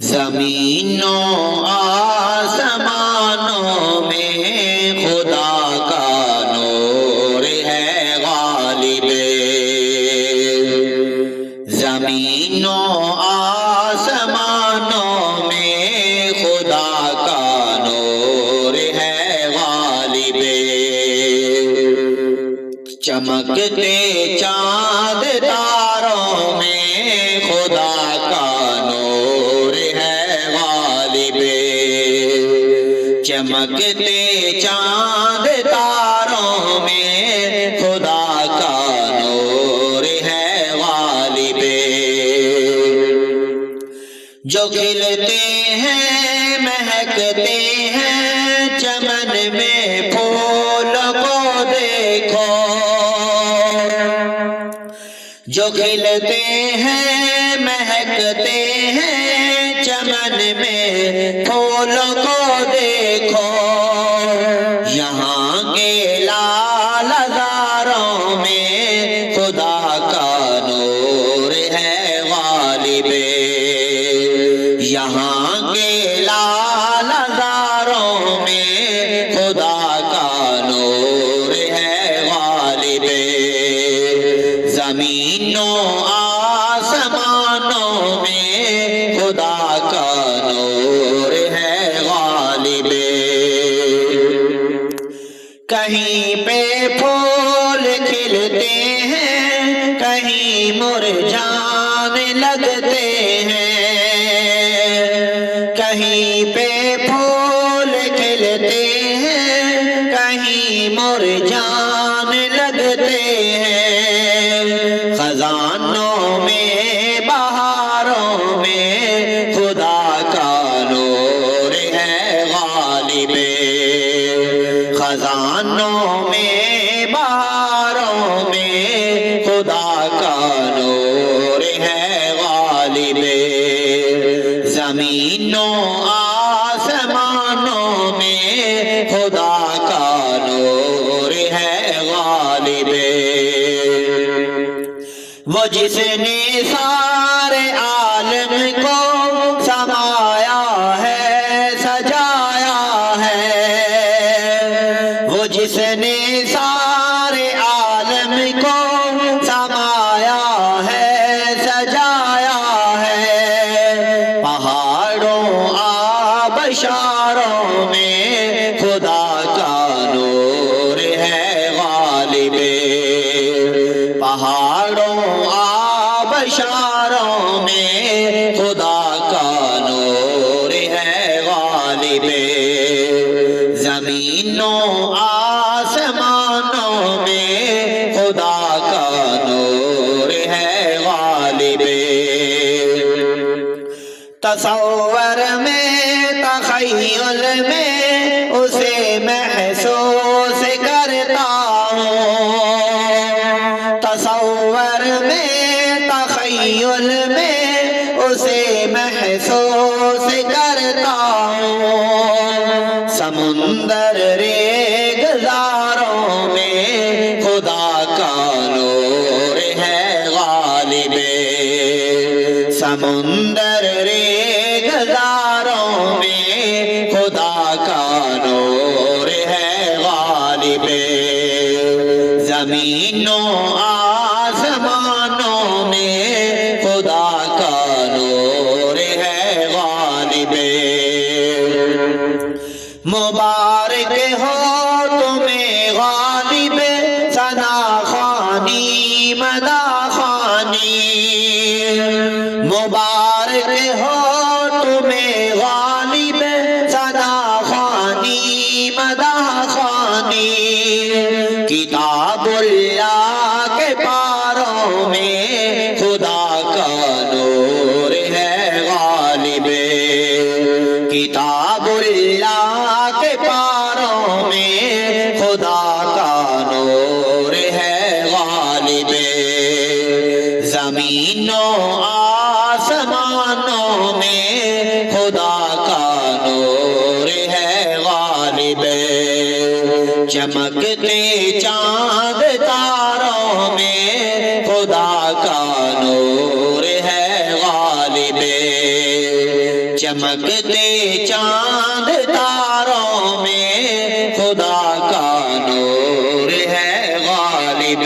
زمینوں آسمانوں میں خدا کا نور ہے غالب، زمینوں آسمانوں میں خدا کا نور ہے غالب، چمکتے چاند تاروں میں خدا کا نور ہے غالب، چمکتے چاند تاروں میں خدا کا نور ہے غالب، جو کھلتے ہیں مہکتے ہیں چمن میں پھول کو دیکھو، جو کھلتے ہیں مہکتے ہیں چمن میں پھول کو دیکھو، یہاں کے لال زاروں میں خدا کا نور ہے غالب، یہاں کے لال زاروں میں خدا کا نور ہے غالب، زمینوں آسمانوں میں خدا کا نور ہے غالب، کہیں پہ پھول کھلتے ہیں کہیں مرجھانے لگتے ہیں، کہیں پہ پھول کھلتے ہیں کہیں مرجھانے لگتے ہیں، خزانوں میں بہاروں میں خدا کا نور ہے غالب، خزانوں میں بہاروں میں خدا کا نور ہے غالب، زمینوں آسمانوں میں خدا کا نور ہے غالب، وہ جس نے سارے عالم کو سمایا ہے سجایا ہے، وہ جس نے سارے عالم کو سمایا ہے سجایا ہے، پہاڑوں آبشاروں میں خدا کا نور ہے غالب، پہاڑوں آبشاروں میں خدا کا نور ہے غالب، زمینوں آسمانوں میں خدا کا نور ہے غالب، تصور میں تخیل میں اسے محسوس کرتا ہوں، تصور میں تخیل میں اسے محسوس کرتا ہوں، سمندر ریگزاروں میں خدا کا نور ہے غالب، سمندر ریگزاروں میں خدا کا نور ہے غالب، زمینوں آسمانوں میں خدا کا نور ہے غالب، مبارک ہو تمہیں غالب ثنا خوانی مدح خوانی، مبارک ہو تمہیں غالب ثنا خوانی مدح خوانی، کتاب اللہ کے پاروں میں خدا کا نور ہے غالب، کتاب اللہ کے پاروں میں خدا کا نور ہے غالب، زمینوں آسمانوں میں خدا کا نور ہے غالب، چمکتے چاند تاروں میں خدا کا نور ہے غالب، چمکتے چاند تاروں میں خدا کا نور ہے غالب